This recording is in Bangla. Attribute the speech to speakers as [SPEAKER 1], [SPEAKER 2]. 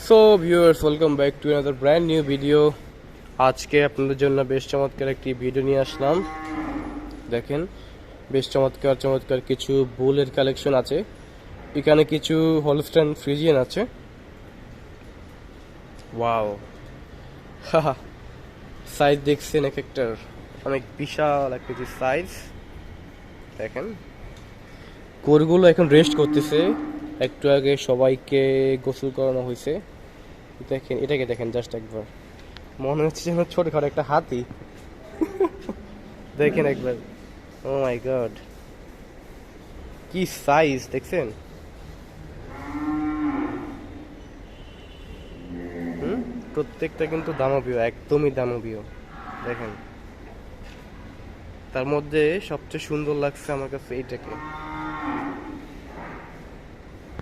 [SPEAKER 1] So viewers, welcome back to another brand new video. আজকে আপনাদের জন্য বেশ চমৎকার একটি ভিডিও নিয়ে আসলাম। দেখেন, বেশ চমৎকার চমৎকার কিছু বুলের কালেকশন আছে। এখানে কিছু হলস্টাইন ফ্রিজিয়ান আছে। ওয়াও, হাহা, সাইজ দেখছেন এক একটার, অনেক বিশাল একটা সাইজ। দেখেন, গরুগুলো এখন রেস্ট করতেছে। একটু আগে সবাইকে গোসল করানো হয়েছে। দেখেন, এটাকে দেখেন, জাস্ট একবার মনে হচ্ছে যেন ছোটখাটো একটা হাতি। দেখেন একবার, ও মাই গড, কি সাইজ দেখছেন। প্রত্যেকটা কিন্তু দানবীয়, একদমই দানবীয়। দেখেন, তার মধ্যে সবচেয়ে সুন্দর লাগছে আমার কাছে এইটাকে।